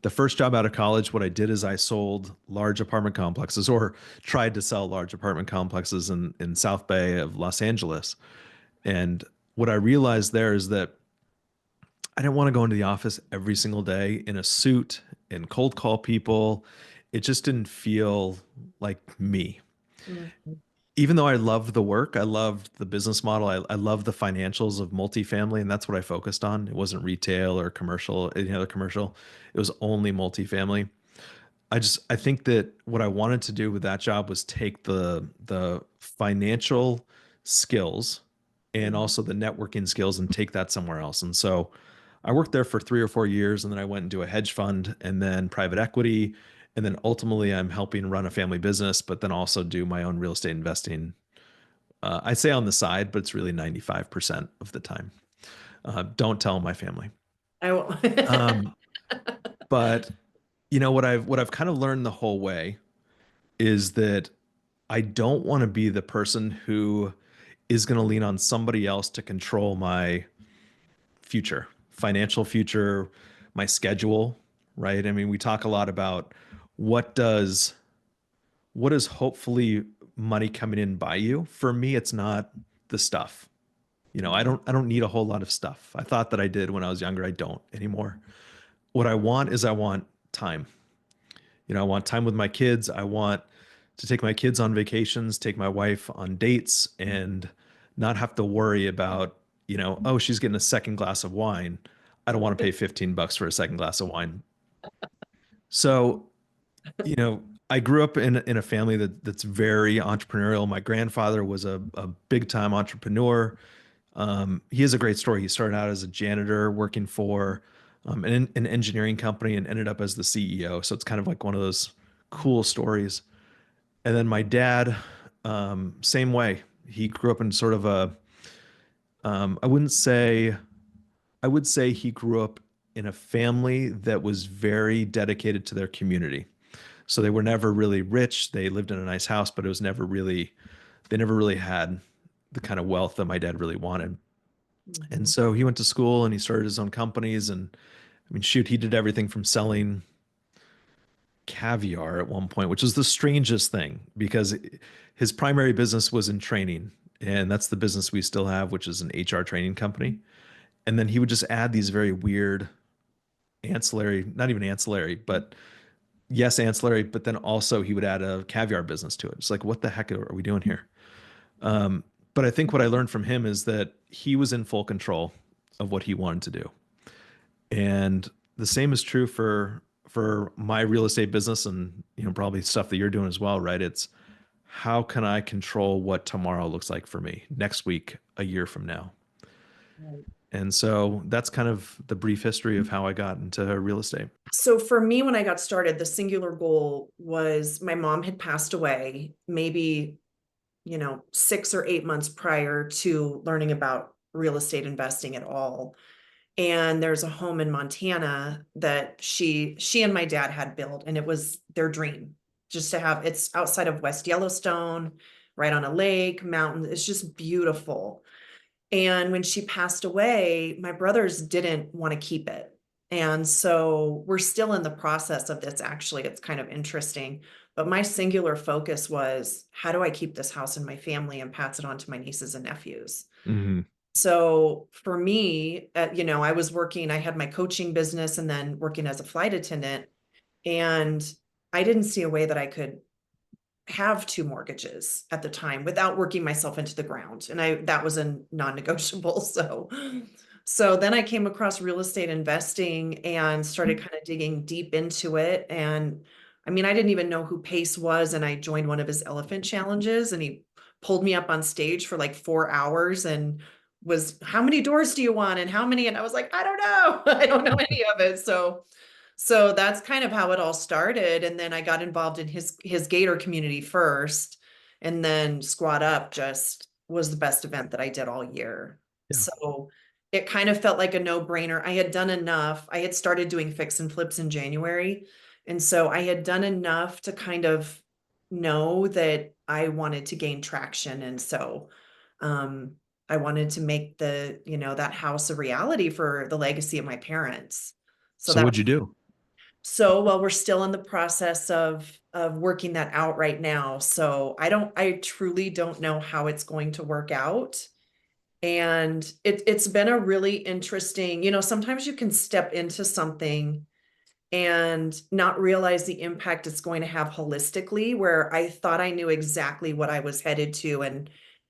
the first job out of college, what I did is I sold large apartment complexes or tried to sell large apartment complexes in South Bay of Los Angeles. And what I realized there is that I didn't want to go into the office every single day in a suit and cold call people. It just didn't feel like me. Mhm. Even though I loved the work, I loved the business model, I loved the financials of multifamily, and that's what I focused on. It wasn't retail or commercial, any other commercial. It was only multifamily. I think that what I wanted to do with that job was take the financial skills and Mhm. also the networking skills and take that somewhere else. And so I worked there for 3 or 4 years, and then I went into a hedge fund and then private equity. And then ultimately I'm helping run a family business, but then also do my own real estate investing. I say on the side, but it's really 95% of the time. Don't tell my family. I will. Um, but what I've kind of learned the whole way is that I don't want to be the person who is going to lean on somebody else to control my future, financial future, my schedule, right? I mean, we talk a lot about what does what is hopefully money coming in buy you? For me, it's not the stuff. I don't need a whole lot of stuff. I thought that I did when I was younger. I don't anymore. What I want is I want time. I want time with my kids. I want to take my kids on vacations, take my wife on dates, and not have to worry about, oh, she's getting a second glass of wine. I don't want to pay $15 for a second glass of wine. So, I grew up in a family that's very entrepreneurial. My grandfather was a big time entrepreneur. He has a great story. He started out as a janitor working for an engineering company and ended up as the CEO. So it's kind of like one of those cool stories. And then my dad, same way. He grew up in sort of I wouldn't say, I would say he grew up in a family that was very dedicated to their community. So they were never really rich. They lived in a nice house, but they never really had the kind of wealth that my dad really wanted. And Mhm. so he went to school and he started his own companies. And I mean, shoot, he did everything from selling caviar at one point, which is the strangest thing because his primary business was in training. And that's the business we still have, which is an HR training company. And then he would just add these very weird ancillary, not even ancillary, but yes, ancillary, but then also he would add a caviar business to it. It's like, what the heck are we doing here? But I think what I learned from him is that he was in full control of what he wanted to do. And the same is true for my real estate business and probably stuff that you're doing as well, right? It's how can I control what tomorrow looks like for me next week, a year from now? Right. And so that's kind of the brief history of how I got into real estate. So for me, when I got started, the singular goal was my mom had passed away maybe, 6 or 8 months prior to learning about real estate investing at all. And there's a home in Montana that she and my dad had built, and it was their dream just to have. It's outside of West Yellowstone, right on a lake, mountain. It's just beautiful. And when she passed away, my brothers didn't want to keep it. And so we're still in the process of this, actually. It's kind of interesting. But my singular focus was, how do I keep this house in my family and pass it on to my nieces and nephews? Hmm. So for me, I was working, I had my coaching business and then working as a flight attendant. And I didn't see a way that I could have two mortgages at the time without working myself into the ground. And that was a non-negotiable. So then I came across real estate investing and started kind of digging deep into it. And I mean, I didn't even know who Pace was. And I joined one of his elephant challenges and he pulled me up on stage for like 4 hours and was, how many doors do you want? And how many? And I was like, I don't know. I don't know any of it. So that's kind of how it all started. And then I got involved in his Gator community first. And then Squad Up just was the best event that I did all year. Yeah. So it kind of felt like a no-brainer. I had done enough. I had started doing fix and flips in January. And so I had done enough to kind of know that I wanted to gain traction. And so I wanted to make that house a reality for the legacy of my parents. So So that what'd you do? So, well, we're still in the process of working that out right now. So I truly don't know how it's going to work out. And it's been a really interesting, sometimes you can step into something and not realize the impact it's going to have holistically, where I thought I knew exactly what I was headed to,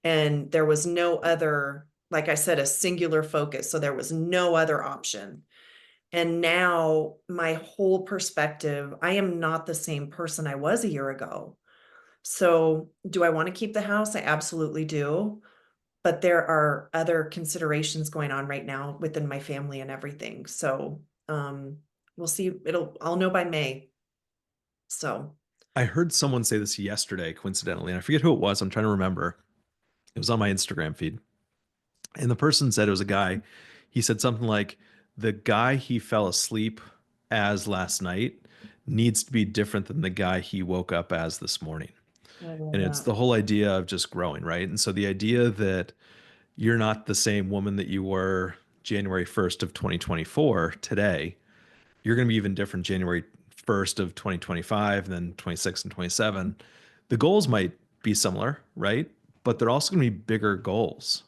and there was no other, like I said, a singular focus. So there was no other option. And now my whole perspective, I am not the same person I was a year ago. So do I want to keep the house? I absolutely do. But there are other considerations going on right now within my family and everything. So we'll see. I'll know by May. So I heard someone say this yesterday, coincidentally, and I forget who it was. I'm trying to remember. It was on my Instagram feed. And the person said, it was a guy. He said something like, the guy he fell asleep as last night needs to be different than the guy he woke up as this morning. I love And it's that. the whole idea of just growing, right? And so the idea that you're not the same woman that you were January 1st of 2024 today, you're going to be even different January 1st of 2025, and then 26 and 27. The goals might be similar, right? But they're also going to be bigger goals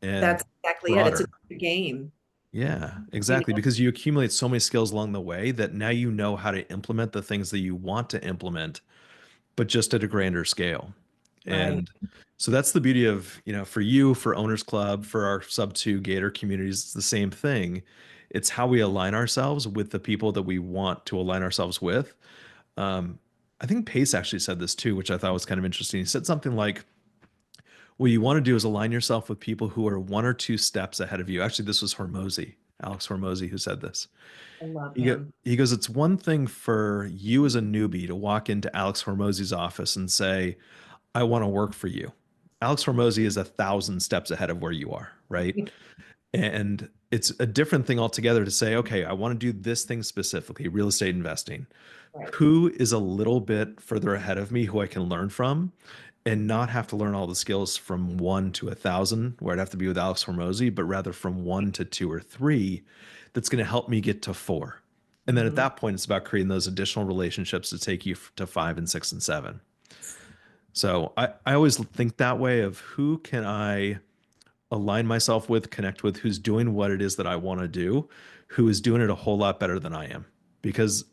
and That's exactly it. It's a broader. game. Yeah, You exactly. know, Because you accumulate so many skills along the way that now you know how to implement the things that you want to implement, but just at a grander scale. right, And so that's the beauty of, for you, for Owners Club, for our sub two Gator communities, it's the same thing. It's how we align ourselves with the people that we want to align ourselves with. Um, I think Pace actually said this too, which I thought was kind of interesting. He said something like, what you want to do is align yourself with people who are one or two steps ahead of you. Actually, this was Hormozy, Alex Hormozy, who said this. I love He, go, him. he goes, it's one thing for you as a newbie to walk into Alex Hormozy's office and say, I want to work for you. Alex Hormozy is 1,000 steps ahead of where you are, right? And it's a different thing altogether to say, okay, I want to do this thing specifically, real estate investing. Right. Who is a little bit further ahead of me who I can learn from and not have to learn all the skills from 1 to 1,000, where I'd have to be with Alex Hormozy, but rather from 1 to 2 or 3 that's going to help me get to 4. And then at Mhm. that point, it's about creating those additional relationships to take you to 5 and 6 and 7. So I always think that way of who can I align myself with, connect with, who's doing what it is that I want to do, who is doing it a whole lot better than I am. Because,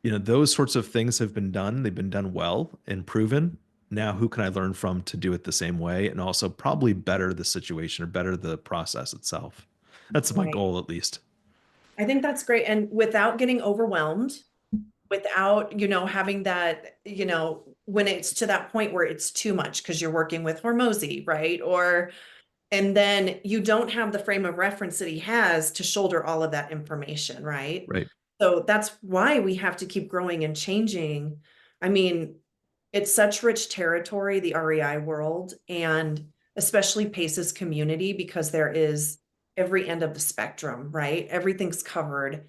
those sorts of things have been done, they've been done well and proven. Now, who can I learn from to do it the same way and also probably better the situation or better the process itself? That's my Right. goal, at least. I think that's great. And without getting overwhelmed, without, having that, when it's to that point where it's too much because you're working with Hormozy, right? And then you don't have the frame of reference that he has to shoulder all of that information, right? Right. So that's why we have to keep growing and changing. I mean, it's such rich territory, the REI world, and especially Pace's community, because there is every end of the spectrum, right? Everything's covered.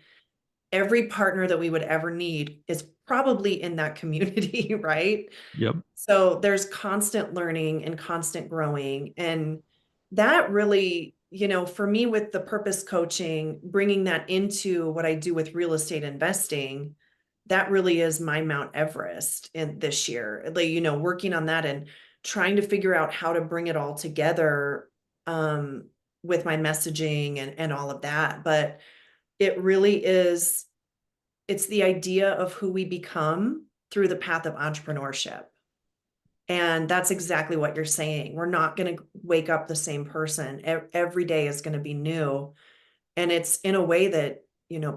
Every partner that we would ever need is probably in that community, right? Yep. So there's constant learning and constant growing. And that really, for me with the purpose coaching, bringing that into what I do with real estate investing, that really is my Mount Everest in this year. Like, working on that and trying to figure out how to bring it all together with my messaging and all of that. But it really is, it's the idea of who we become through the path of entrepreneurship. And that's exactly what you're saying. We're not going to wake up the same person. Every day is going to be new. And it's in a way that,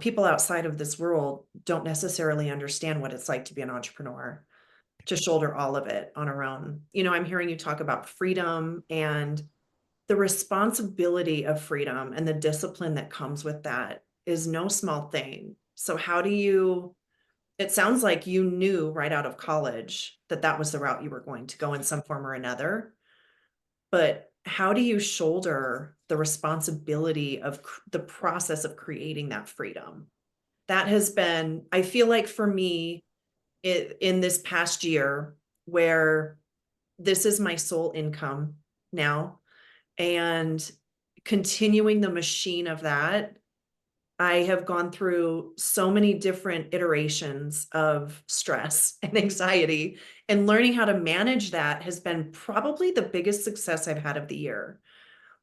people outside of this world don't necessarily understand what it's like to be an entrepreneur, to shoulder all of it on our own. I'm hearing you talk about freedom and the responsibility of freedom and the discipline that comes with that is no small thing. So how do you, it sounds like you knew right out of college that that was the route you were going to go in some form or another. But how do you shoulder the responsibility of the process of creating that freedom? That has been, I feel like for me, in this past year, where this is my sole income now, and continuing the machine of that I have gone through so many different iterations of stress and anxiety, and learning how to manage that has been probably the biggest success I've had of the year.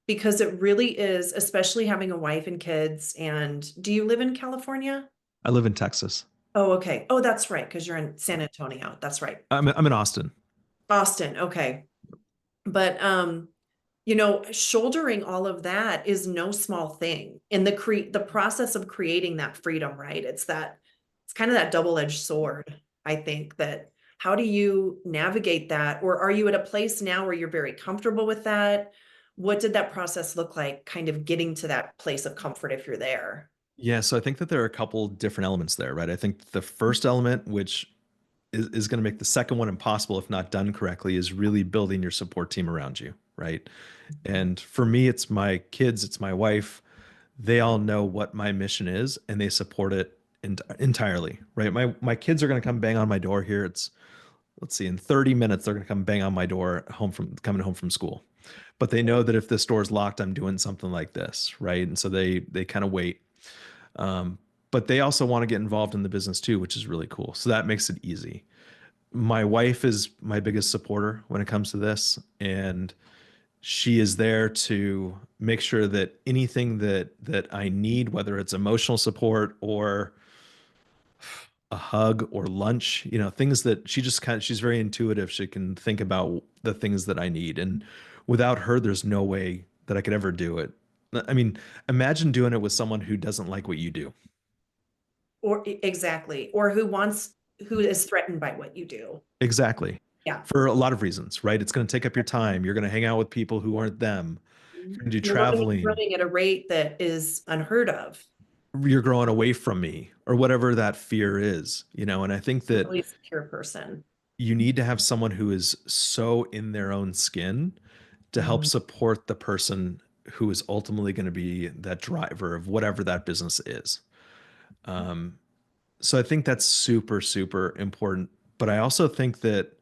Because it really is, especially having a wife and kids. And do you live in California? I live in Texas. Oh, okay. Oh, that's right, because you're in San Antonio. That's right. I'm in Austin. Austin, okay. But shouldering all of that is no small thing. In the process of creating that freedom, right? It's kind of that double-edged sword, I think, that how do you navigate that? Or are you at a place now where you're very comfortable with that? What did that process look like, kind of getting to that place of comfort if you're there? Yeah, so I think that there are a couple different elements there, right? I think the first element, which is going to make the second one impossible if not done correctly, is really building your support team around you, right? And for me, it's my kids, it's my wife. They all know what my mission is and they support it entirely, right? My kids are going to come bang on my door here. It's let's see, in 30 minutes they're going to come bang on my door coming home from school. But they know that if this door is locked, I'm doing something like this, right? And so they kind of wait. Um, but they also want to get involved in the business too, which is really cool. So that makes it easy. My wife is my biggest supporter when it comes to this, and she is there to make sure that anything that I need, whether it's emotional support or a hug or lunch, things that she's very intuitive. She can think about the things that I need. And without her, there's no way that I could ever do it. I mean, imagine doing it with someone who doesn't like what you do. Exactly. Or who is threatened by what you do. Exactly. Yeah. For a lot of reasons, right? It's going to take up your time. You're going to hang out with people who aren't them. You're going to do You're learning traveling. running at a rate that is unheard of. You're growing away from me or whatever that fear is, and I think that Really secure person. you need to have someone who is so in their own skin to help Mhm. support the person who is ultimately going to be that driver of whatever that business is. Um, so I think that's super, super important. But I also think that,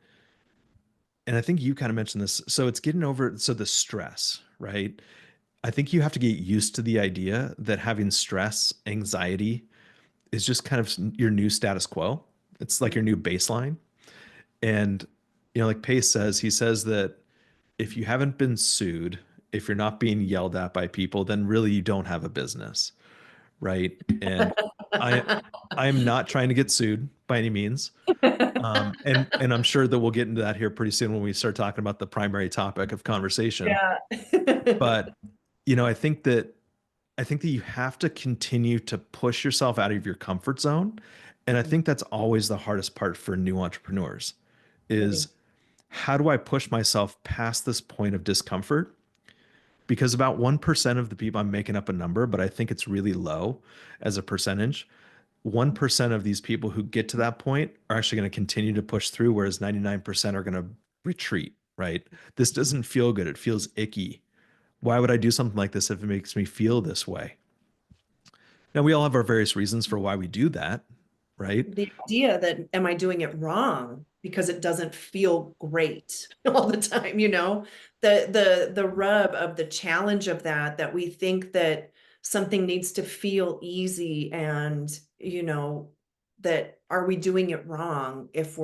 and I think you kind of mentioned this, so it's getting over, so the stress, right? I think you have to get used to the idea that having stress, anxiety is just kind of your new status quo. It's like your new baseline. And, like Pace says, he says that if you haven't been sued, if you're not being yelled at by people, then really you don't have a business, right? And I I'm not trying to get sued by any means. And I'm sure that we'll get into that here pretty soon when we start talking about the primary topic of conversation. Yeah. But I think that you have to continue to push yourself out of your comfort zone. And I think that's always the hardest part for new entrepreneurs is how do I push myself past this point of discomfort? Because about 1% of the people, I'm making up a number, but I think it's really low as a percentage. 1% of these people who get to that point are actually going to continue to push through, whereas 99% are going to retreat, right? This doesn't feel good. It feels icky. Why would I do something like this if it makes me feel this way? Now, we all have our various reasons for why we do that, right? The idea that am I doing it wrong because it doesn't feel great all the time, the rub of the challenge of that we think that something needs to feel easy, and that are we doing it wrong if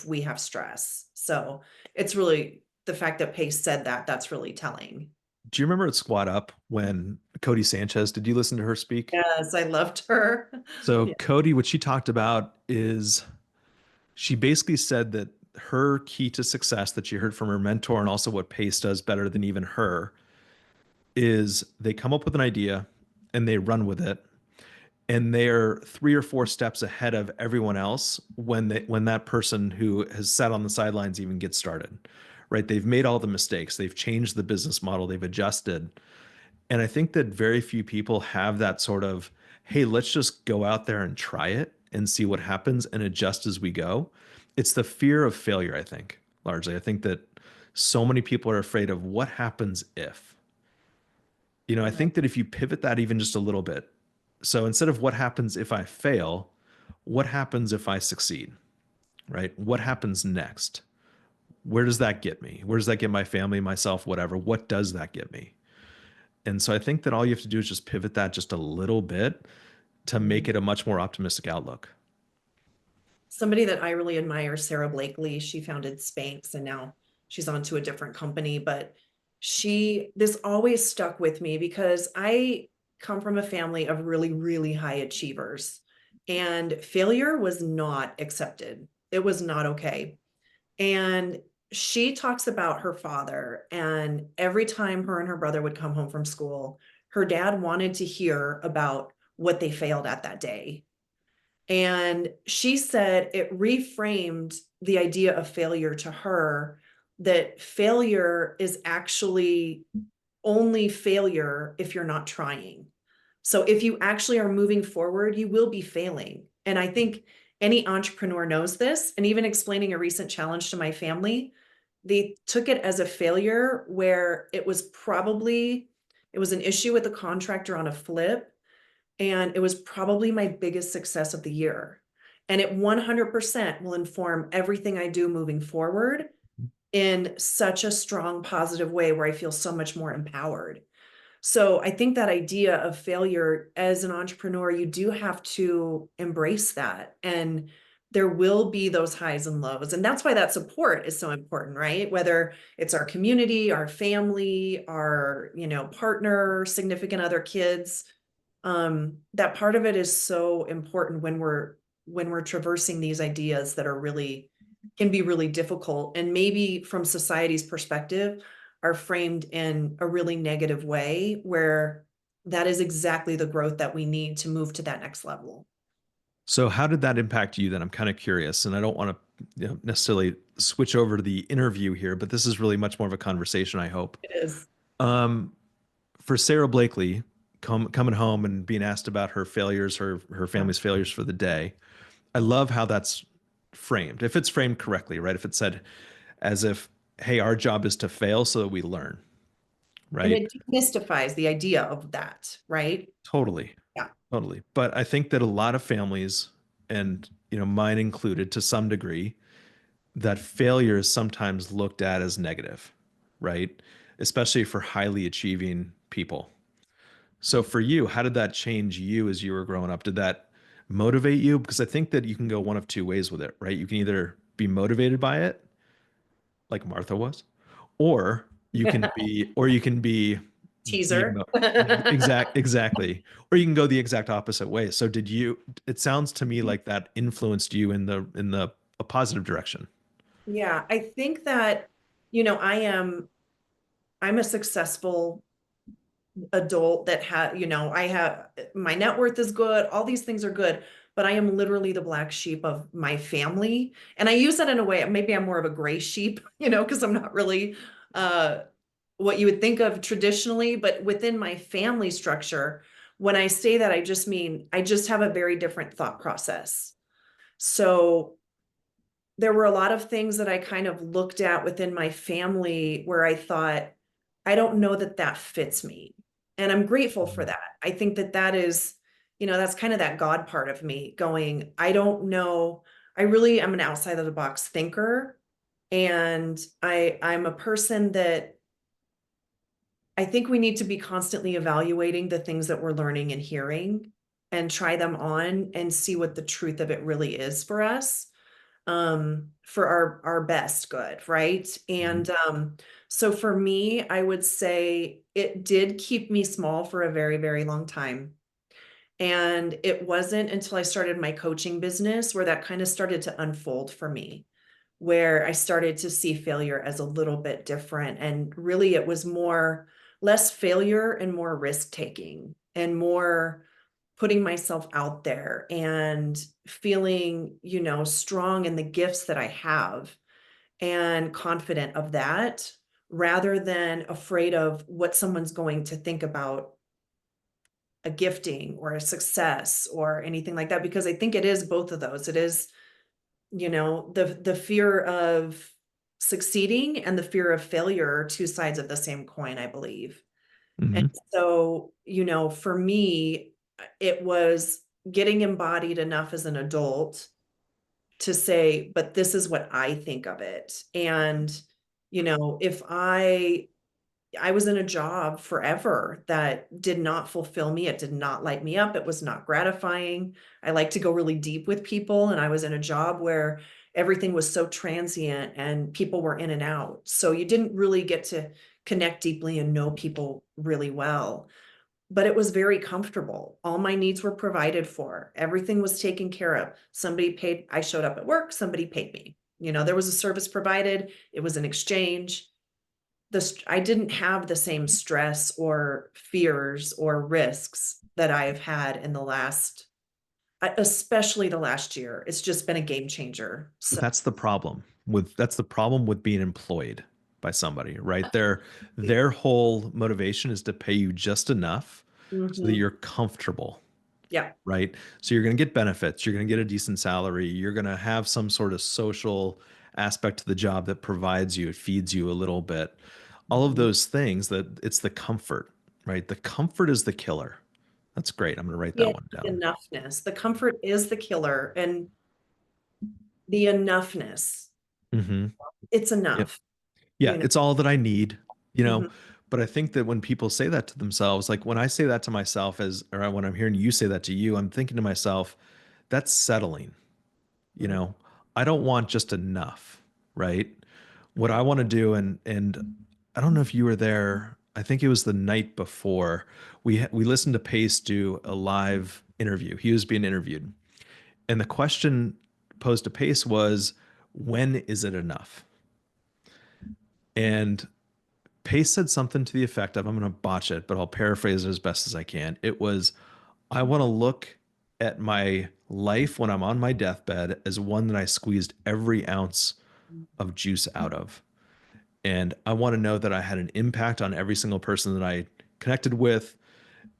we have stress. So it's really the fact that Pace said that's really telling. Do you remember at Squat Up when Cody Sanchez, did you listen to her speak? Yes, I loved her. So Yeah. Cody, what she talked about is she basically said that her key to success that she heard from her mentor and also what Pace does better than even her is they come up with an idea and they run with it and they're 3 or 4 steps ahead of everyone else when that person who has sat on the sidelines even gets started, right? They've made all the mistakes, they've changed the business model, they've adjusted. And I think that very few people have that sort of, hey, let's just go out there and try it and see what happens and adjust as we go. It's the fear of failure, I think, largely. I think that so many people are afraid of what happens if. I think that if you pivot that even just a little bit, so instead of what happens if I fail, what happens if I succeed, right? What happens next? Where does that get me? Where does that get my family, myself, whatever? What does that get me? And so I think that all you have to do is just pivot that just a little bit to Mhm. make it a much more optimistic outlook? Somebody that I really admire, Sarah Blakely, she founded Spanx and now she's on to a different company, but this always stuck with me because I come from a family of really, really high achievers and failure was not accepted. It was not okay. And she talks about her father, and every time her and her brother would come home from school, her dad wanted to hear about what they failed at that day. And she said it reframed the idea of failure to her, that failure is actually only failure if you're not trying. So if you actually are moving forward, you will be failing. And I think any entrepreneur knows this. And even explaining a recent challenge to my family, they took it as a failure where it was an issue with the contractor on a flip, and it was probably my biggest success of the year. And it 100% will inform everything I do moving forward in such a strong, positive way where I feel so much more empowered. So I think that idea of failure as an entrepreneur, you do have to embrace that. And there will be those highs and lows. And that's why that support is so important, right? Whether it's our community, our family, our, partner, significant other, kids, that part of it is so important when we're traversing these ideas that are really can be really difficult, and maybe from society's perspective are framed in a really negative way, where that is exactly the growth that we need to move to that next level. So how did that impact you then? I'm kind of curious, and I don't want to necessarily switch over to the interview here, but this is really much more of a conversation, I hope. It is. Um, for Sarah Blakely, coming home and being asked about her failures, her Yeah. family's failures for the day, I love how that's framed. If it's framed correctly, right? If it's said as if, hey, our job is to fail so that we learn, And right? it demystifies the idea of that, right? Totally. Yeah. Totally. But I think that a lot of families, and mine included to some degree, that failure is sometimes looked at as negative, right? Especially for highly achieving people. So for you, how did that change you as you were growing up? Did that motivate you? Because I think that you can go one of two ways with it, right? You can either be motivated by it, like Martha was, or you can be Teaser. exactly, or you can go the exact opposite way. So did you? It sounds to me like that influenced you in the a positive direction. Yeah, I think that, I'm a successful adult that I have my net worth is good, all these things are good, but I am literally the black sheep of my family. And I use that in a way, maybe I'm more of a gray sheep, because I'm not really uh what you would think of traditionally, but within my family structure, when I say that, I just mean I just have a very different thought process. So there were a lot of things that I kind of looked at within my family where I thought, I don't know that that fits me. And I'm grateful for Mhm. that. I think that that is, that's kind of that God part of me going, I don't know. I really am an outside of the box thinker. And I'm a person that I think we need to be constantly evaluating the things that we're learning and hearing and try them on and see what the truth of it really is for us, for our best good, right? Mhm. And so for me, I would say it did keep me small for a very, very long time. And it wasn't until I started my coaching business where that kind of started to unfold for me, where I started to see failure as a little bit different. And really, it was less failure and more risk taking and more putting myself out there and feeling, strong in the gifts that I have and confident of that, rather than afraid of what someone's going to think about a gifting or a success or anything like that. Because I think it is both of those. It is, the fear of succeeding and the fear of failure are two sides of the same coin, I believe. And Mhm. so, for me, it was getting embodied enough as an adult to say, but this is what I think of it. And, if I I was in a job forever that did not fulfill me. It did not light me up. It was not gratifying. I like to go really deep with people, and I was in a job where everything was so transient and people were in and out. So you didn't really get to connect deeply and know people really well. But it was very comfortable. All my needs were provided for. Everything was taken care of. Somebody paid, I showed up at work, somebody paid me. There was a service provided, it was an exchange. I didn't have the same stress or fears or risks that I've had in the last, especially the last year. It's just been a game changer. So, That's the problem with being employed by somebody, right? Their whole motivation is to pay you just enough so that mhm, you're comfortable, yeah. right? So you're going to get benefits, you're going to get a decent salary, you're going to have some sort of social aspect to the job that provides you, it feeds you a little bit. All of Mhm. those things, that it's the comfort, right? The comfort is the killer. That's great. I'm going to write Yeah, that one the down. enoughness. The comfort is the killer, and the enoughness. Hmm. It's enough, Yeah, you know. it's all that I need, you know. Mhm, But I think that when people say that to themselves, like when I say that to myself, or when I'm hearing you say that to you, I'm thinking to myself, that's settling, you mhm, know. I don't want just enough, right? What I right. want to do, and I don't know if you were there. I think it was the night before we listened to Pace do a live interview. He was being interviewed, and the question posed to Pace was, "When is it enough?" And Pace said something to the effect of, I'm going to botch it, but I'll paraphrase it as best as I can. It was, I want to look at my life when I'm on my deathbed as one that I squeezed every ounce of juice out of. And I want to know that I had an impact on every single person that I connected with.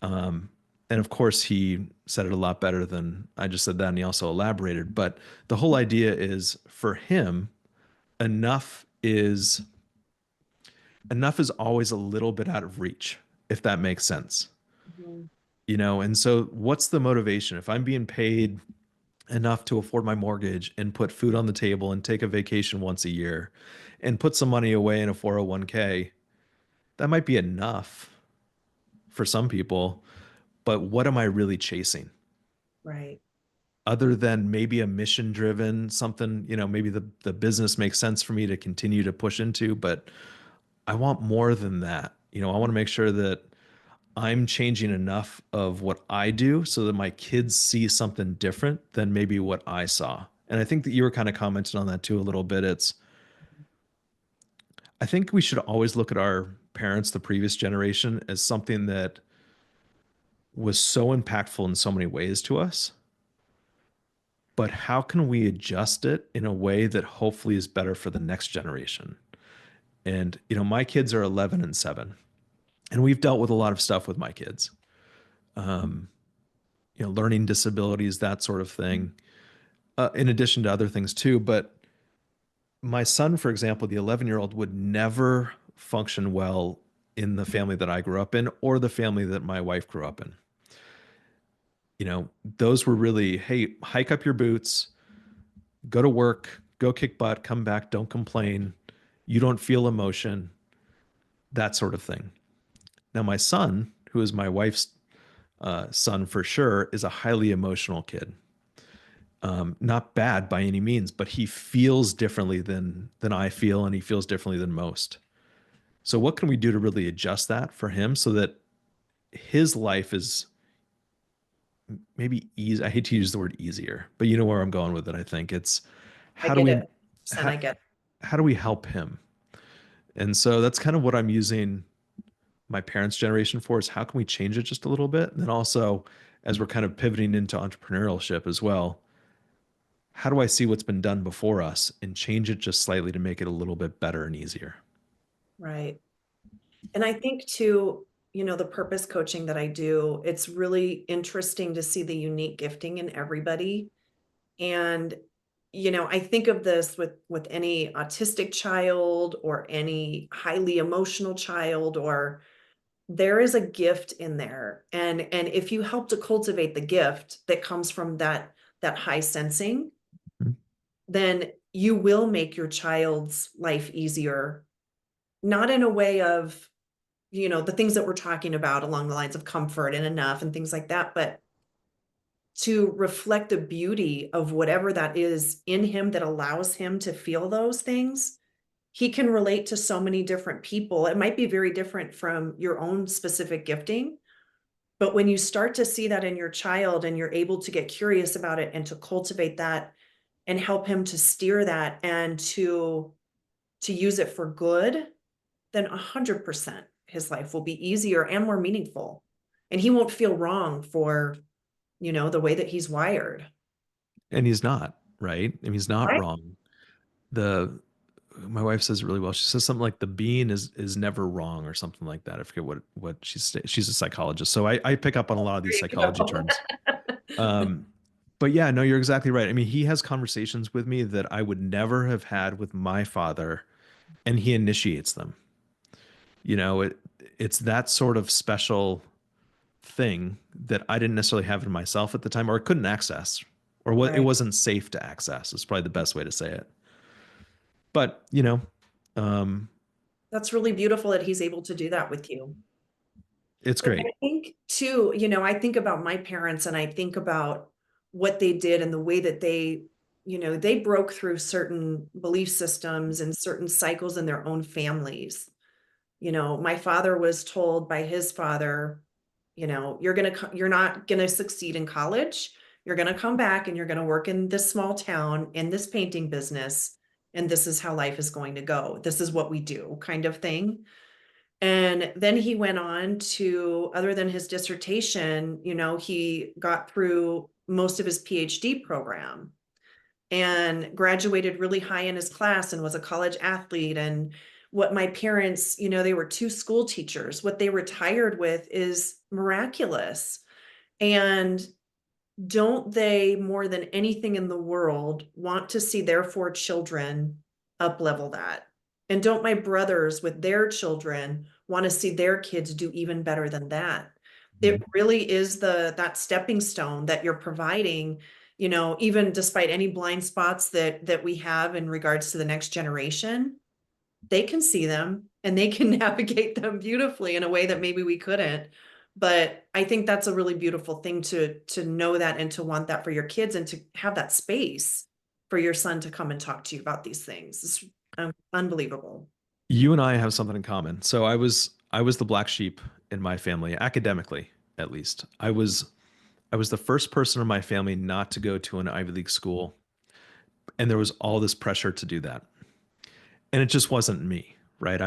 Um, and of course, he said it a lot better than I just said that. And he also elaborated. But the whole idea is for him, enough is enough is always a little bit out of reach, if that makes sense. Mhm. And so what's the motivation? If I'm being paid enough to afford my mortgage and put food on the table and take a vacation once a year and put some money away in a 401k, that might be enough for some people, but what am I really chasing? Right. Other than maybe a mission driven something, maybe the business makes sense for me to continue to push into, but I want more than that. I want to make sure that I'm changing enough of what I do so that my kids see something different than maybe what I saw. And I think that you were kind of commenting on that too a little bit. I think we should always look at our parents, the previous generation, as something that was so impactful in so many ways to us. But how can we adjust it in a way that hopefully is better for the next generation? And, my kids are 11 and 7, and we've dealt with a lot of stuff with my kids. Um, learning disabilities, that sort of thing, in addition to other things too. But my son, for example, the 11-year-old, would never function well in the family that I grew up in or the family that my wife grew up in. Those were really, hey, hike up your boots, go to work, go kick butt, come back, don't complain. You don't feel emotion, that sort of thing. Now, my son, who is my wife's son for sure, is a highly emotional kid. Not bad by any means, but he feels differently than I feel, and he feels differently than most. So, what can we do to really adjust that for him so that his life is maybe easy? I hate to use the word easier, but you know where I'm going with it. I think it's I how do get we it. Percent how, I get it. how do we help him? And so that's kind of what I'm using my parents' generation for, is how can we change it just a little bit? And then also, as we're kind of pivoting into entrepreneurship as well, how do I see what's been done before us and change it just slightly to make it a little bit better and easier? Right. And I think too, the purpose coaching that I do, it's really interesting to see the unique gifting in everybody. And, I think of this with any autistic child or any highly emotional child, or there is a gift in there. And if you help to cultivate the gift that comes from that high sensing, Mhm. then you will make your child's life easier, not in a way of the things that we're talking about along the lines of comfort and enough and things like that, but to reflect the beauty of whatever that is in him that allows him to feel those things. He can relate to so many different people. It might be very different from your own specific gifting, but when you start to see that in your child and you're able to get curious about it and to cultivate that and help him to steer that and to use it for good, then 100% his life will be easier and more meaningful. And he won't feel wrong for, the way that he's wired. And he's not, right? I mean, he's not Right. wrong. The My wife says it really well. She says something like the being is never wrong or something like that. I forget what she's a psychologist. So I pick up on a lot of these There you psychology go. terms. Um, but yeah, no, you're exactly right. I mean, he has conversations with me that I would never have had with my father, and he initiates them. It's that sort of special thing that I didn't necessarily have in myself at the time, or couldn't access, or what it Right. wasn't safe to access is probably the best way to say it. But um, That's really beautiful that he's able to do that with you. it's But great. I think too, I think about my parents and I think about what they did and the way that they broke through certain belief systems and certain cycles in their own families. My father was told by his father, you're not gonna succeed in college. You're gonna come back and you're gonna work in this small town in this painting business, and this is how life is going to go. This is what we do, kind of thing. And then he went on to, other than his dissertation, he got through most of his PhD program and graduated really high in his class and was a college athlete. And what my parents, they were two school teachers. What they retired with is miraculous. And don't they, more than anything in the world, want to see their four children up level that? And don't my brothers with their children want to see their kids do even better than that? It really is that stepping stone that you're providing, even despite any blind spots that we have in regards to the next generation, they can see them and they can navigate them beautifully in a way that maybe we couldn't. But I think that's a really beautiful thing to know that and to want that for your kids and to have that space for your son to come and talk to you about these things. It's unbelievable. You and I have something in common. So I was the black sheep in my family, academically at least. I was the first person in my family not to go to an Ivy League school, and there was all this pressure to do that. And it just wasn't me, right?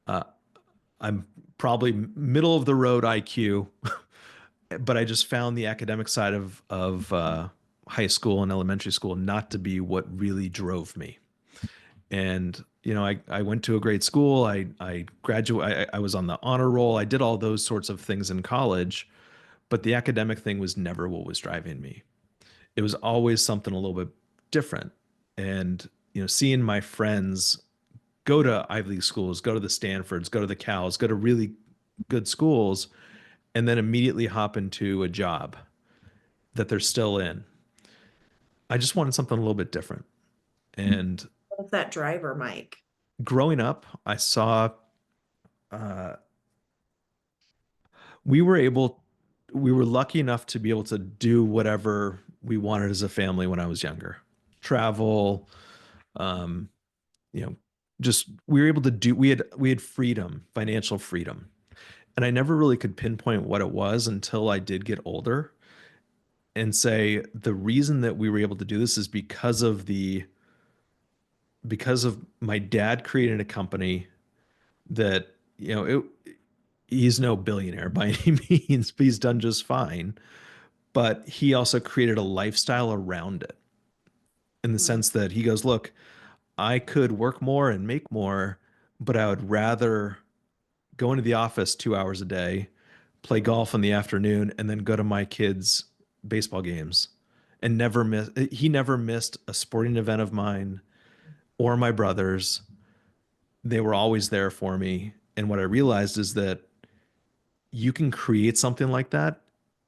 Uh, I'm probably middle of the road IQ, but I just found the academic side of high school and elementary school not to be what really drove me. And I went to a great school. I graduated. I was on the honor roll. I did all those sorts of things in college, but the academic thing was never what was driving me. It was always something a little bit different. And seeing my friends go to Ivy League schools, go to the Stanfords, go to the Cals, go to really good schools, and then immediately hop into a job that they're still in. I just wanted something a little bit different. And What's that driver, Mike? growing up, I saw uh, we were able, we were lucky enough to be able to do whatever we wanted as a family when I was younger. Travel, um, you know, just we were able to do. We had freedom, financial freedom, and I never really could pinpoint what it was until I did get older and say the reason that we were able to do this is because of my dad created a company that he's no billionaire by any means, but he's done just fine. But he also created a lifestyle around it in the Mm. sense that he goes, look, I could work more and make more, but I would rather go into the office 2 hours a day, play golf in the afternoon, and then go to my kids' baseball games and he never missed a sporting event of mine or my brothers. They were always there for me. And what I realized is that you can create something like that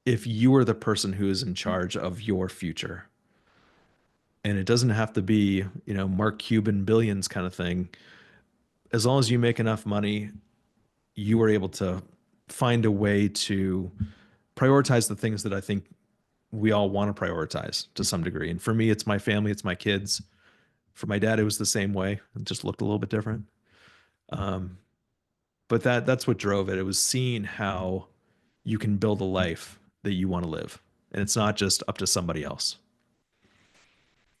if you are the person who is in charge of your future. And it doesn't have to be, Mark Cuban billions kind of thing. As long as you make enough money you were able to find a way to prioritize the things that I think we all want to prioritize to some degree. And for me, it's my family, it's my kids. For my dad, it was the same way. It just looked a little bit different. Um, but that's what drove it. It was seeing how you can build a life that you want to live. And it's not just up to somebody else.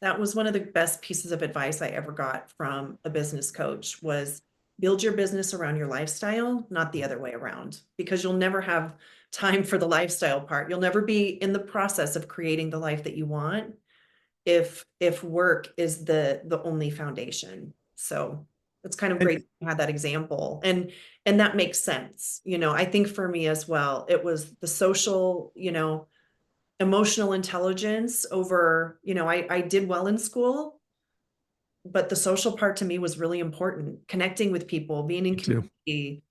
That was one of the best pieces of advice I ever got from a business coach was build your business around your lifestyle, not the other way around, because you'll never have time for the lifestyle part. You'll never be in the process of creating the life that you want if work is the only foundation. So it's kind of And great to have that example. And that makes sense. I think for me as well, it was the social, emotional intelligence over, I did well in school, but the social part to me was really important. Connecting with people, being in me too. community.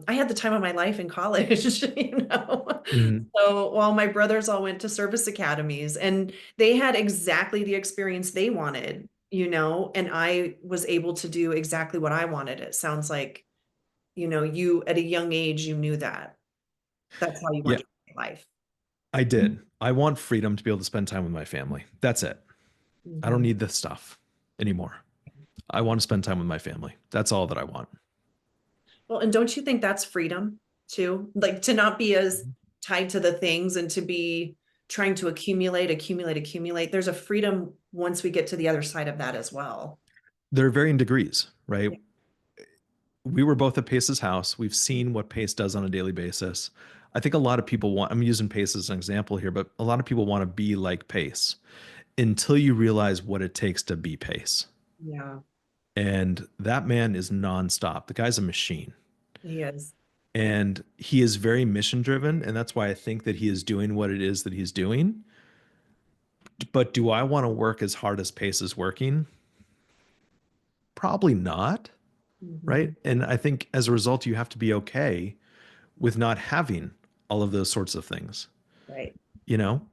I had the time of my life in college, Mhm. So while my brothers all went to service academies and they had exactly the experience they wanted, and I was able to do exactly what I wanted. It sounds like, you at a young age, you knew that. That's how you Yeah, want your life. I did. I want freedom to be able to spend time with my family. That's it. I don't Mhm. need this stuff anymore. I want to spend time with my family. That's all that I want. Well, and don't you think that's freedom too? Like to not be as tied to the things and to be trying to accumulate, accumulate, accumulate. There's a freedom once we get to the other side of that as well. There are varying degrees, right? Yeah. We were both at Pace's house. We've seen what Pace does on a daily basis. I think a lot of people want, I'm using Pace as an example here, but a lot of people want to be like Pace until you realize what it takes to be Pace. Yeah, And that man is nonstop. The guy's a machine. he is. And he is very mission driven. And that's why I think that he is doing what it is that he's doing. But do I want to work as hard as Pace is working? Probably not. Right. Mhm. And I think as a result, you have to be okay with not having all of those sorts of things. Right.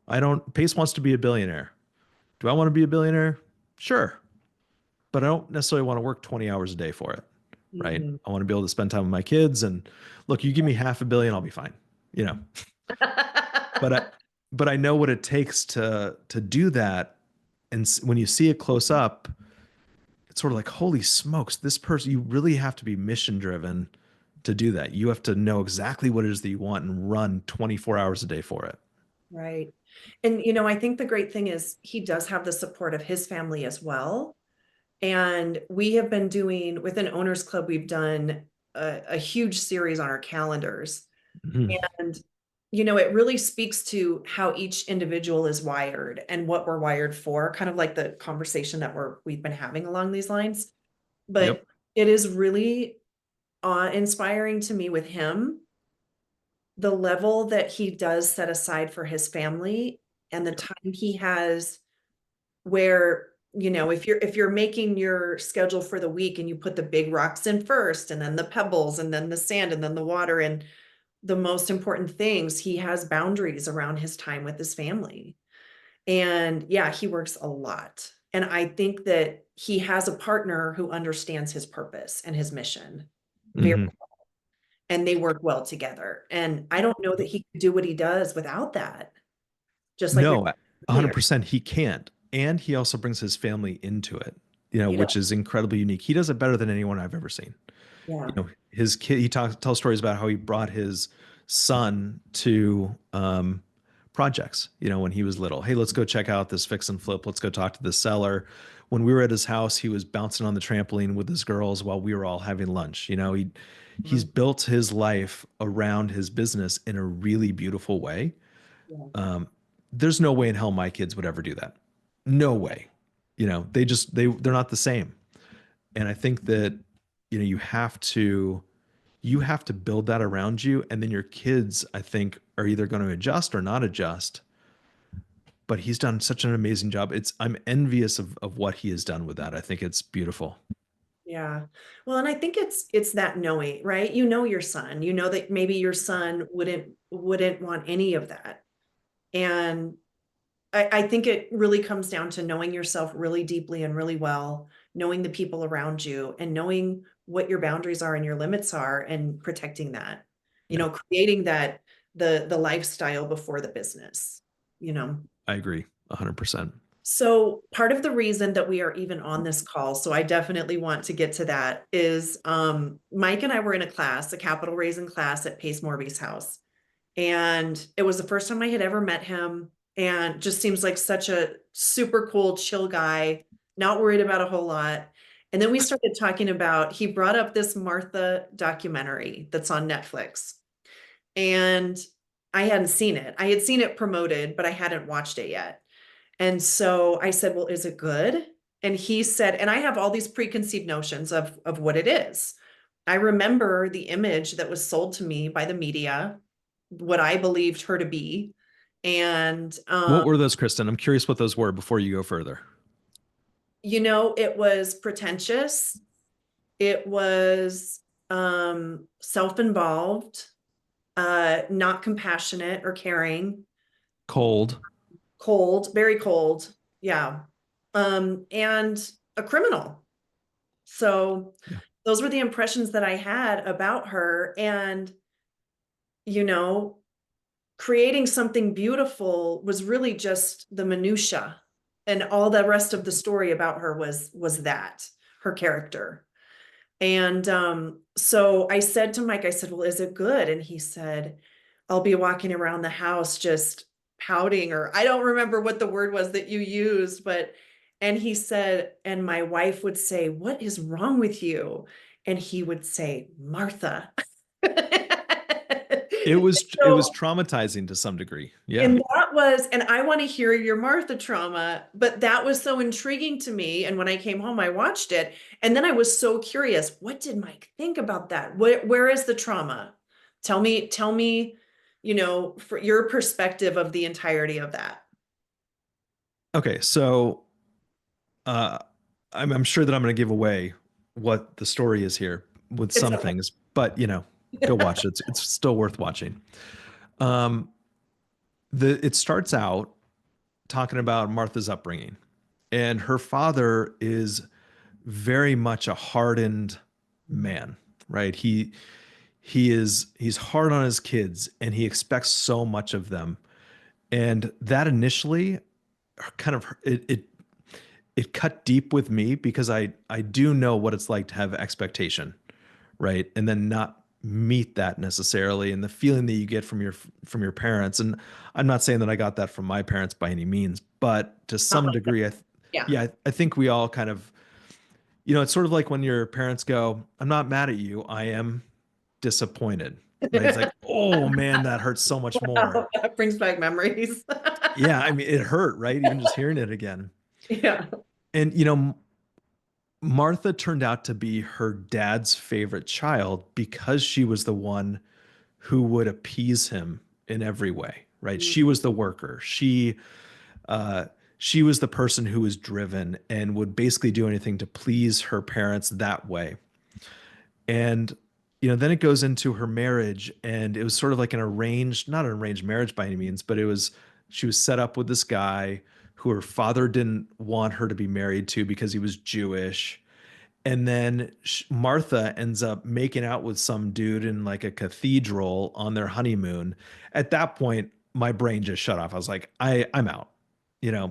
I don't, Pace wants to be a billionaire. Do I want to be a billionaire? Sure. But I don't necessarily want to work 20 hours a day for it. Right. Mhm. I want to be able to spend time with my kids. And look, you give me half a billion, I'll be fine. You know, but I know what it takes to do that. And when you see it close up, it's sort of like, holy smokes, this person, you really have to be mission driven to do that. You have to know exactly what it is that you want and run 24 hours a day for it. Right. And, I think the great thing is he does have the support of his family as well. And we have been doing, within Owners Club, we've done a huge series on our calendars. Mhm. And, it really speaks to how each individual is wired and what we're wired for, kind of like the conversation that we've been having along these lines. But Yep. it is really inspiring to me with him, the level that he does set aside for his family and the time he has where, if you're making your schedule for the week and you put the big rocks in first and then the pebbles and then the sand and then the water and the most important things, he has boundaries around his time with his family. And yeah, he works a lot. And I think that he has a partner who understands his purpose and his mission very, Mhm. and they work well together. And I don't know that he could do what he does without that. Just like we No, were earlier. 100% he can't. And he also brings his family into it, You know, which is incredibly unique. He does it better than anyone I've ever seen. yeah. His kid, he tells stories about how he brought his son to projects, when he was little. Hey, let's go check out this fix and flip. Let's go talk to the seller. When we were at his house, he was bouncing on the trampoline with his girls while we were all having lunch. He's Mhm. built his life around his business in a really beautiful way. Yeah. Um, there's no way in hell my kids would ever do that. No way. They're not the same. And I think that you have to build that around you, and then your kids, I think, are either going to adjust or not adjust. But he's done such an amazing job. I'm envious of what he has done with that. I think it's beautiful. Yeah. Well, and I think it's that knowing, right? You know your son. You know that maybe your son wouldn't want any of that. And I think it really comes down to knowing yourself really deeply and really well, knowing the people around you, and knowing what your boundaries are and your limits are, and protecting that, Yeah, creating that, the lifestyle before the business. I agree 100%. So part of the reason that we are even on this call, so I definitely want to get to that, is Mike and I were in a class, a capital raising class at Pace Morby's house. And it was the first time I had ever met him, and just seems like such a super cool, chill guy, not worried about a whole lot. And then we started talking about, he brought up this Martha documentary that's on Netflix. And I hadn't seen it. I had seen it promoted, but I hadn't watched it yet. And so I said, well, is it good? And he said, and I have all these preconceived notions of what it is. I remember the image that was sold to me by the media, what I believed her to be. And, What were those, Kristen? I'm curious what those were before you go further. it was pretentious. It was self-involved, not compassionate or caring, Cold. cold, very cold. Yeah. And a criminal. So Yeah. those were the impressions that I had about her. And, you know, creating something beautiful was really just the minutia, and all the rest of the story about her was that, her character. And so I said to Mike, I said, well, is it good? And he said, I'll be walking around the house just pouting, or I don't remember what the word was that you used, but, and he said, and my wife would say, what is wrong with you? And he would say, Martha. It was So, traumatizing to some degree. Yeah. and that was, and I want to hear your Martha trauma, but that was so intriguing to me. And when I came home, I watched it. And then I was so curious, what did Mike think about that? Where is the trauma? Tell me, for your perspective of the entirety of that. Okay, so uh I'm sure that I'm going to give away what the story is here with It's some okay. things, but go watch it. It's still worth watching. Um, it starts out talking about Martha's upbringing, and her father is very much a hardened man, right? He's hard on his kids, and he expects so much of them, and that initially kind of it cut deep with me because I do know what it's like to have expectation, right? And then not meet that necessarily, and the feeling that you get from your parents. And I'm not saying that I got that from my parents by any means, but to Not some like that. degree, Yeah. yeah, I think we all kind of, it's sort of like when your parents go, "I'm not mad at you, I am disappointed." Right? It's like, "Oh man, that hurts so much more." Wow, that brings back memories. Yeah, I mean, it hurt, right? Even just hearing it again. Yeah. And Martha turned out to be her dad's favorite child because she was the one who would appease him in every way, right? She was the worker. Uh, she was the person who was driven and would basically do anything to please her parents that way. And then it goes into her marriage, and it was sort of like not an arranged marriage by any means, but she was set up with this guy who her father didn't want her to be married to because he was Jewish. And then Martha ends up making out with some dude in like a cathedral on their honeymoon. At that point, my brain just shut off. I was like, I'm out. You know,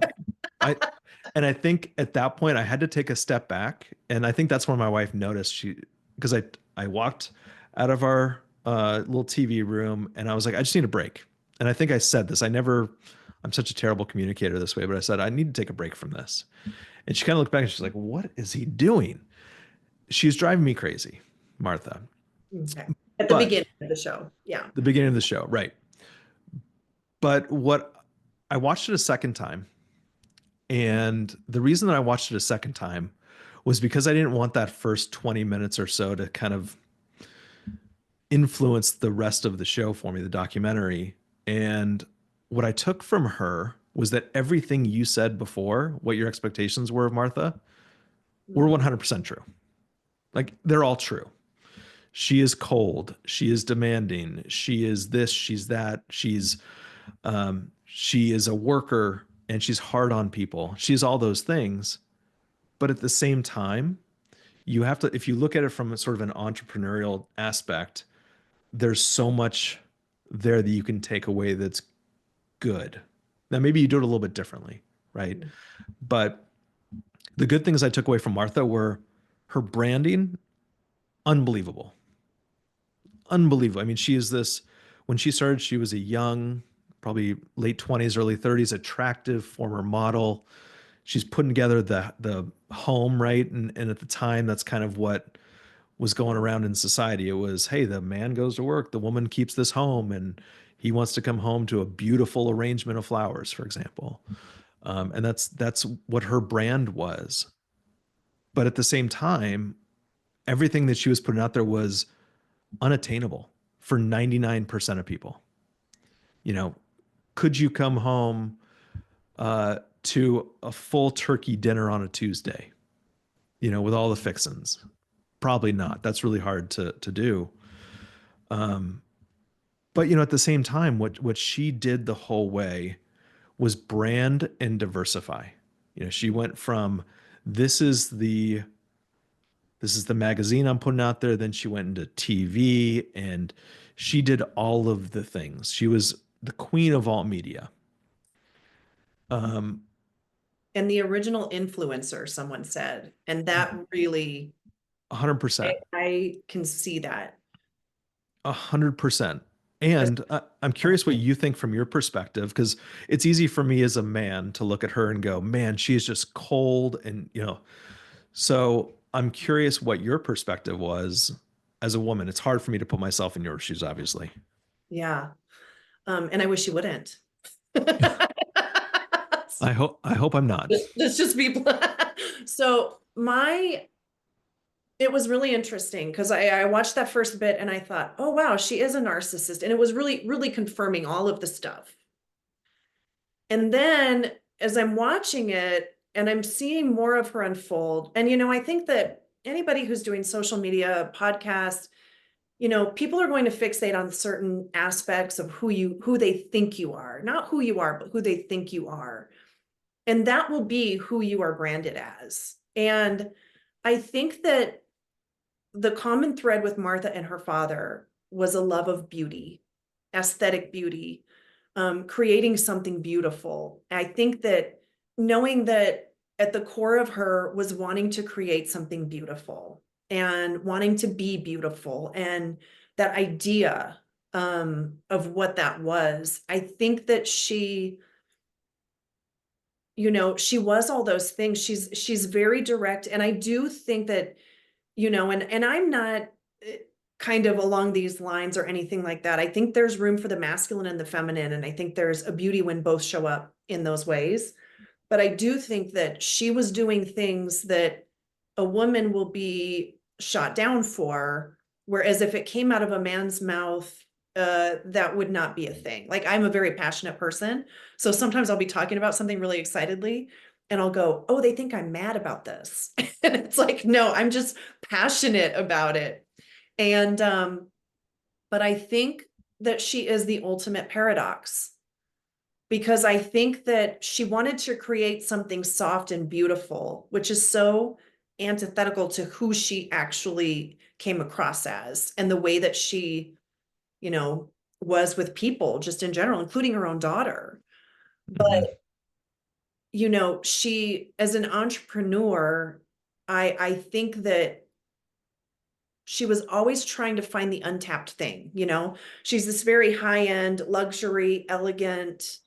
I and I think at that point I had to take a step back. And I think that's when my wife noticed because I walked out of our little TV room, and I was like, I just need a break. And I think I said this. I'm such a terrible communicator this way, but I said, I need to take a break from this. And she kind of looked back and she's like, what is he doing? She's driving me crazy, Martha. Okay. At the But beginning of the show. Yeah. the beginning of the show, right? But what I watched it a second time, and the reason that I watched it a second time was because I didn't want that first 20 minutes or so to kind of influence the rest of the show for me, the documentary. And what I took from her was that everything you said before, what your expectations were of Martha, were 100% true. Like they're all true. She is cold. She is demanding. She is this. She's that. She is a worker, and she's hard on people. She's all those things. But at the same time, you have to, if you look at it from a sort of an entrepreneurial aspect, there's so much there that you can take away that's good. Now, maybe you do it a little bit differently, right? But the good things I took away from Martha were her branding, unbelievable. Unbelievable. I mean, she is this, when she started, she was a young, probably late 20s, early 30s, attractive former model. She's putting together the home, right? And at the time, that's kind of what was going around in society. It was, hey, the man goes to work, the woman keeps this home, and he wants to come home to a beautiful arrangement of flowers, for example. And that's what her brand was. But at the same time, everything that she was putting out there was unattainable for 99% of people. You know, could you come home to a full turkey dinner on a Tuesday, with all the fixins? Probably not. That's really hard to do. Um, but at the same time, what she did the whole way was brand and diversify. She went from this is the this is the magazine I'm putting out there. Then she went into TV and she did all of the things. She was the queen of all media. Um, And the original influencer, someone said, and that really, 100%. I can see that. 100%. And I'm curious what you think from your perspective, because it's easy for me as a man to look at her and go, man, she is just cold. And. So I'm curious what your perspective was as a woman. It's hard for me to put myself in your shoes, obviously. Yeah. And I wish you wouldn't. I hope I'm not. Let's just be so it was really interesting because I watched that first bit and I thought, oh wow, she is a narcissist. And it was really, really confirming all of the stuff. And then as I'm watching it and I'm seeing more of her unfold, and I think that anybody who's doing social media, podcasts, people are going to fixate on certain aspects of who they think you are, not who you are, but who they think you are. And that will be who you are branded as. And I think that the common thread with Martha and her father was a love of beauty, aesthetic beauty, creating something beautiful. I think that knowing that at the core of her was wanting to create something beautiful and wanting to be beautiful, and that idea of what that was. I think that she was all those things. She's very direct. And I do think that, and I'm not kind of along these lines or anything like that. I think there's room for the masculine and the feminine. And I think there's a beauty when both show up in those ways. But I do think that she was doing things that a woman will be shot down for. Whereas if it came out of a man's mouth, that would not be a thing. Like, I'm a very passionate person. So sometimes I'll be talking about something really excitedly and I'll go, oh, they think I'm mad about this. And it's like, no, I'm just passionate about it. And, but I think that she is the ultimate paradox, because I think that she wanted to create something soft and beautiful, which is so antithetical to who she actually came across as, and the way that she, was with people just in general, including her own daughter. Mhm. But, she, as an entrepreneur, I think that she was always trying to find the untapped thing. She's this very high-end, luxury, elegant,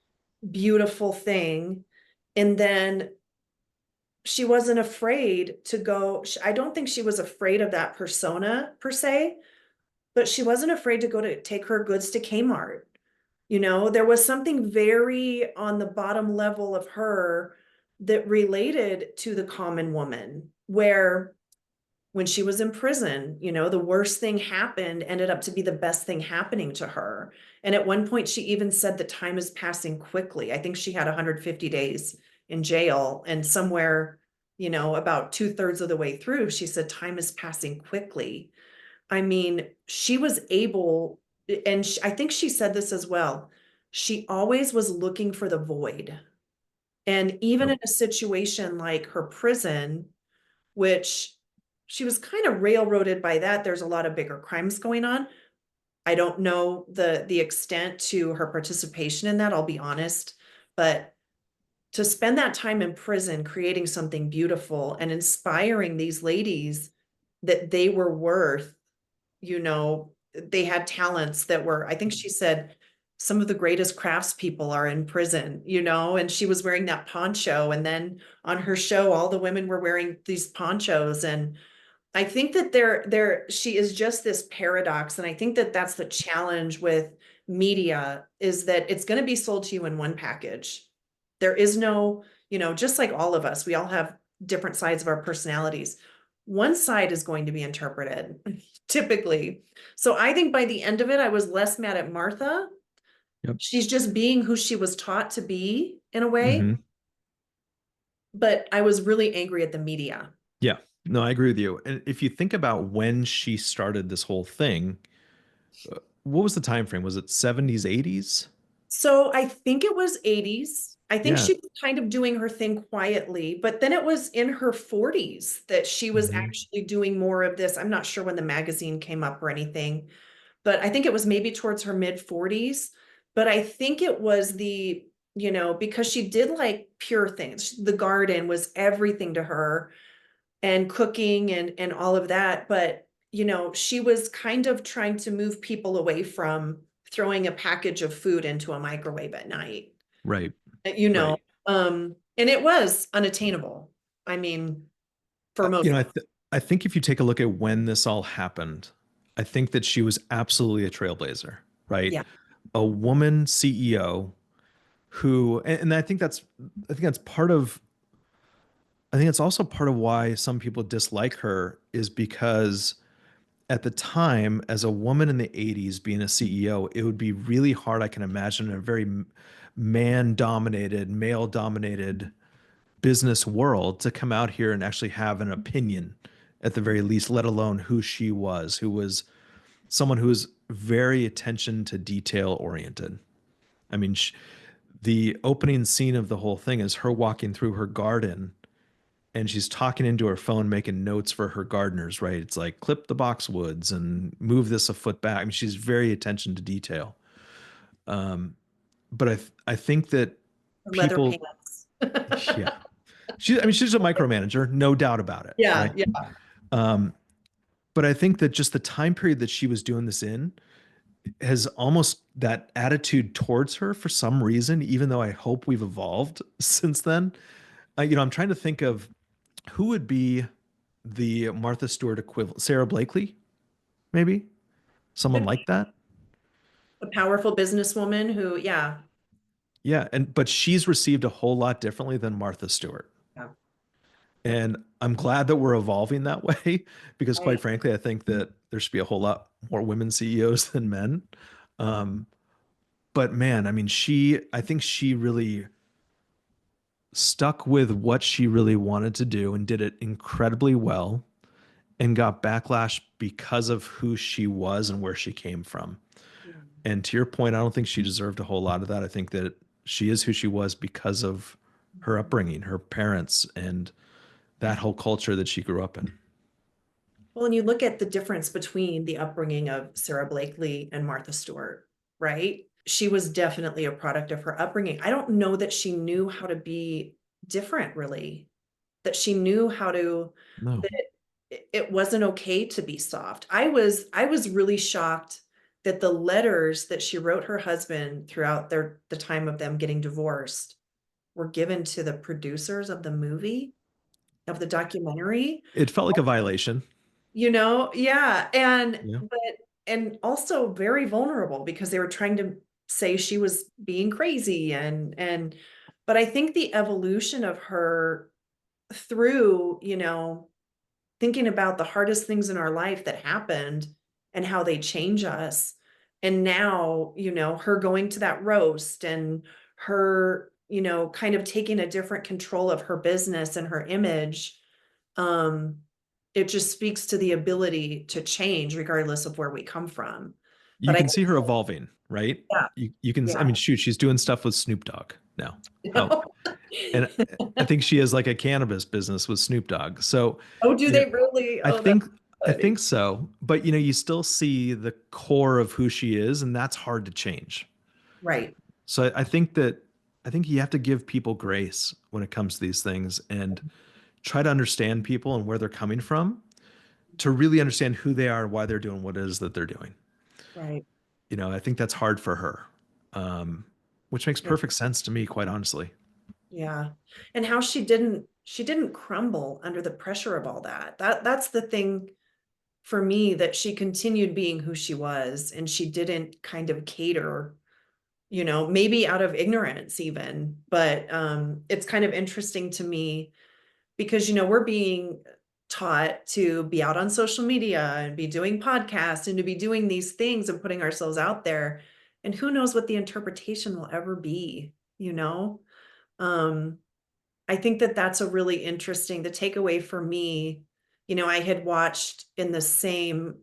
beautiful thing. And then she wasn't afraid to go. I don't think she was afraid of that persona per se, but she wasn't afraid to go to take her goods to Kmart. There was something very on the bottom level of her that related to the common woman, where when she was in prison, the worst thing happened ended up to be the best thing happening to her. And at one point, she even said that time is passing quickly. I think she had 150 days in jail, and somewhere, about 2/3 of the way through, she said, time is passing quickly. I mean, she was able, and I think she said this as well. She always was looking for the void. And even Yep. in a situation like her prison, which she was kind of railroaded by that, there's a lot of bigger crimes going on. I don't know the extent to her participation in that, I'll be honest, but to spend that time in prison creating something beautiful and inspiring these ladies that they were worth, they had talents that were, I think she said, some of the greatest craftspeople are in prison, and she was wearing that poncho. And then on her show, all the women were wearing these ponchos. And I think that she is just this paradox. And I think that that's the challenge with media, is that it's going to be sold to you in one package. There is no, just like all of us, we all have different sides of our personalities. One side is going to be interpreted typically. So I think by the end of it, I was less mad at Martha. Yep. She's just being who she was taught to be in a way. Hmm. But I was really angry at the media. Yeah. No, I agree with you. And if you think about when she started this whole thing, what was the time frame? Was it 70s, 80s? So I think it was 80s. I think Yeah. she was kind of doing her thing quietly, but then it was in her 40s that she was Hmm. actually doing more of this. I'm not sure when the magazine came up or anything, but I think it was maybe towards her mid 40s. But I think it was because she did like pure things. The garden was everything to her, and cooking and all of that. But, she was kind of trying to move people away from throwing a package of food into a microwave at night, Right. uh, you know, Right. and it was unattainable. I mean, for most, I think if you take a look at when this all happened, I think that she was absolutely a trailblazer, right? yeah. A woman CEO who, and I think that's part of, I think it's also part of why some people dislike her is because at the time, as a woman in the 80s being a CEO, it would be really hard, I can imagine, in a very man dominated, male dominated business world to come out here and actually have an opinion at the very least, let alone who was someone who was very attention to detail oriented. I mean, the opening scene of the whole thing is her walking through her garden and she's talking into her phone, making notes for her gardeners, right? It's like clip the boxwoods and move this a foot back. I mean, she's very attention to detail. Um, but I think that Leather people, pants. yeah, I mean, she's a micromanager, no doubt about it, Yeah, right? yeah. Um, but I think that just the time period that she was doing this in has almost that attitude towards her for some reason, even though I hope we've evolved since then. I'm trying to think of who would be the Martha Stewart equivalent. Sarah Blakely, maybe someone Could like be that. a powerful businesswoman who, yeah. Yeah, but she's received a whole lot differently than Martha Stewart. Yeah. And I'm glad that we're evolving that way because, quite Right. frankly, I think that there should be a whole lot more women CEOs than men. Um, but man, I mean, I think she really stuck with what she really wanted to do and did it incredibly well and got backlash because of who she was and where she came from. Mm. And to your point, I don't think she deserved a whole lot of that. I think that she is who she was because of her upbringing, her parents, and that whole culture that she grew up in. Well, and you look at the difference between the upbringing of Sarah Blakely and Martha Stewart, right? She was definitely a product of her upbringing. I don't know that she knew how to be different, really, that she knew how to, No. that it wasn't okay to be soft. I was really shocked that the letters that she wrote her husband throughout the time of them getting divorced were given to the producers of the movie, of the documentary. It felt like a violation. Yeah, Yeah. and also very vulnerable because they were trying to say she was being crazy. And but I think the evolution of her through, thinking about the hardest things in our life that happened and how they change us. And now, her going to that roast, and her, kind of taking a different control of her business and her image. Um, it just speaks to the ability to change regardless of where we come from. You But I can think, see her evolving, right? yeah, You can, I yeah. mean, shoot, she's doing stuff with Snoop Dogg now. How And I think she has like a cannabis business with Snoop Dogg. So, Oh, do you know, they really? I Oh, that's think I funny. think so. But you still see the core of who she is, and that's hard to change. Right. So I think you have to give people grace when it comes to these things and try to understand people and where they're coming from to really understand who they are and why they're doing what it is that they're doing. Right. I think that's hard for her, um, which makes Yeah. perfect sense to me, quite honestly. Yeah. And how she didn't crumble under the pressure of all that. That's the thing for me, that she continued being who she was, and she didn't kind of cater, maybe out of ignorance even. But it's kind of interesting to me because we're being taught to be out on social media and be doing podcasts and to be doing these things and putting ourselves out there, and who knows what the interpretation will ever be, you know um I think that that's a really interesting, the takeaway for me. I had watched in the same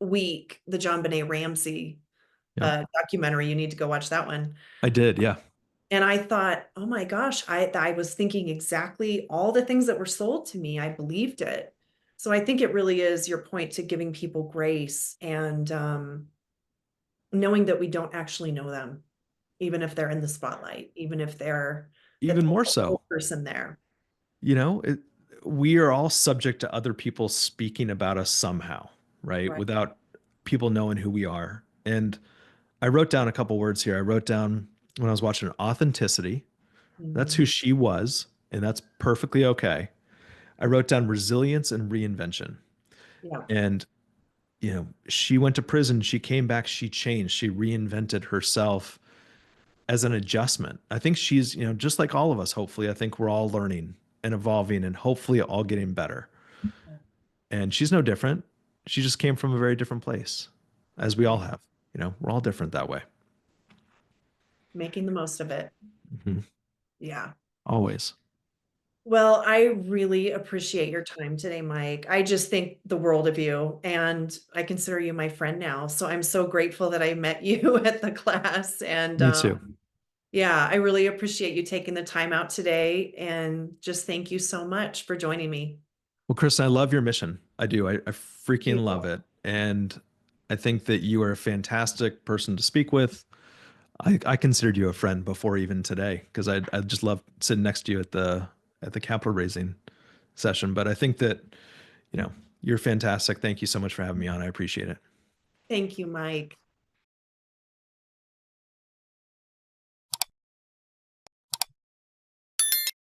week the John Benet Ramsey Yep. documentary. You need to go watch that one. I did. Yeah. And I thought, oh my gosh, I was thinking exactly all the things that were sold to me. I believed it. So I think it really is your point to giving people grace, and knowing that we don't actually know them, even if they're in the spotlight, even if they're the Even more whole so. person there. You know, it, we are all subject to other people speaking about us somehow, right? Right. Without people knowing who we are. And I wrote down a couple words here. I wrote down when I was watching authenticity. That's who Mhm. she was, and that's perfectly okay. I wrote down resilience and reinvention. Yeah. And, she went to prison, she came back, she changed, she reinvented herself as an adjustment. I think she's, just like all of us, hopefully, I think we're all learning and evolving and hopefully all getting better. And she's no different. She just came from a very different place, as we all Right. have. We're all different that way. Making the most of it. Mhm. Yeah. Always. Well, I really appreciate your time today, Mike. I just think the world of you, and I consider you my friend now. So I'm so grateful that I met you at the class. And Me too. yeah, I really appreciate you taking the time out today. And just thank you so much for joining me. Well, Kristen, I love your mission. I do. I You. freaking love it. And I think that you are a fantastic person to speak with. I considered you a friend before even today because I just love sitting next to you at the capital raising session. But I think that, you're fantastic. Thank you so much for having me on. I appreciate it. Thank you, Mike.